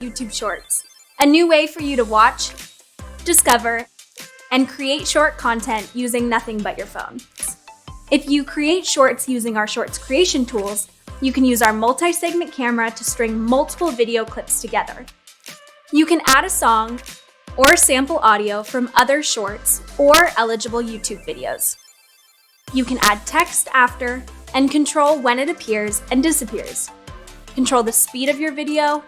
YouTube Shorts, a new way for you to watch, discover, and create short content using nothing but your phone. If you create shorts using our shorts creation tools, you can use our multi-segment camera to string multiple video clips together. You can add a song or sample audio from other shorts or eligible YouTube videos. You can add text after and control when it appears and disappears. Control the speed of your video,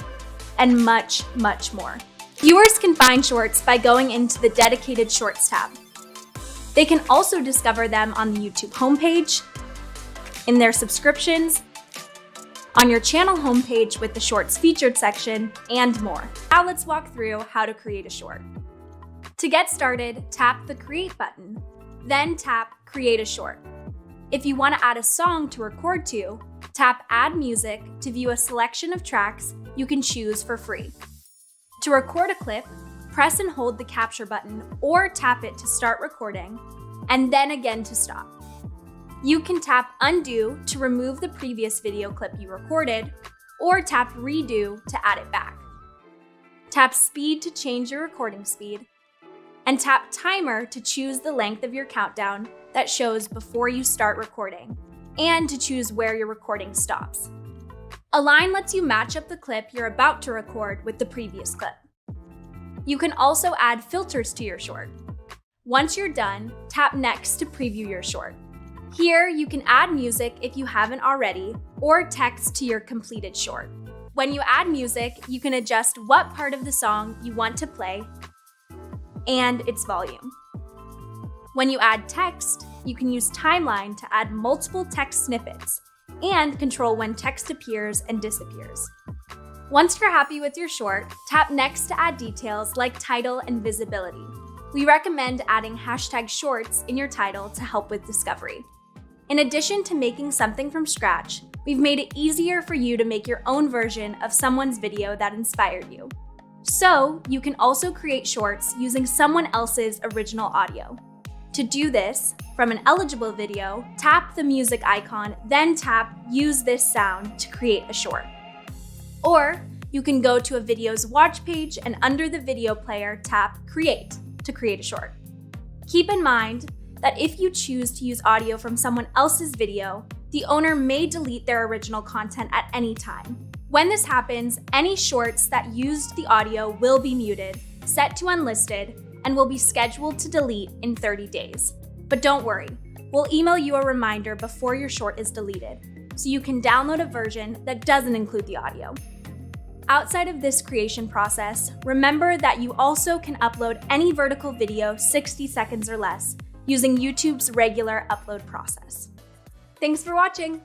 and much, much more. Viewers can find shorts by going into the dedicated Shorts tab. They can also discover them on the YouTube homepage, in their subscriptions, on your channel homepage with the Shorts featured section, and more. Now let's walk through how to create a short. To get started, tap the Create button, then tap Create a Short. If you want to add a song to record to, tap Add Music to view a selection of tracks you can choose for free. To record a clip, press and hold the capture button or tap it to start recording, and then again to stop. You can tap Undo to remove the previous video clip you recorded, or tap Redo to add it back. Tap Speed to change your recording speed, and tap Timer to choose the length of your countdown that shows before you start recording, and to choose where your recording stops. Align lets you match up the clip you're about to record with the previous clip. You can also add filters to your short. Once you're done, tap Next to preview your short. Here, you can add music if you haven't already, or text to your completed short. When you add music, you can adjust what part of the song you want to play and its volume. When you add text, you can use Timeline to add multiple text snippets and control when text appears and disappears. Once you're happy with your short, tap Next to add details like title and visibility. We recommend adding #shorts in your title to help with discovery. In addition to making something from scratch, we've made it easier for you to make your own version of someone's video that inspired you. So you can also create shorts using someone else's original audio. To do this, from an eligible video, tap the music icon, then tap Use this sound to create a short. Or you can go to a video's watch page and under the video player, tap Create to create a short. Keep in mind that if you choose to use audio from someone else's video, the owner may delete their original content at any time. When this happens, any shorts that used the audio will be muted, set to unlisted, and will be scheduled to delete in 30 days. But don't worry, we'll email you a reminder before your short is deleted, so you can download a version that doesn't include the audio. Outside of this creation process, remember that you also can upload any vertical video 60 seconds or less using YouTube's regular upload process. Thanks for watching!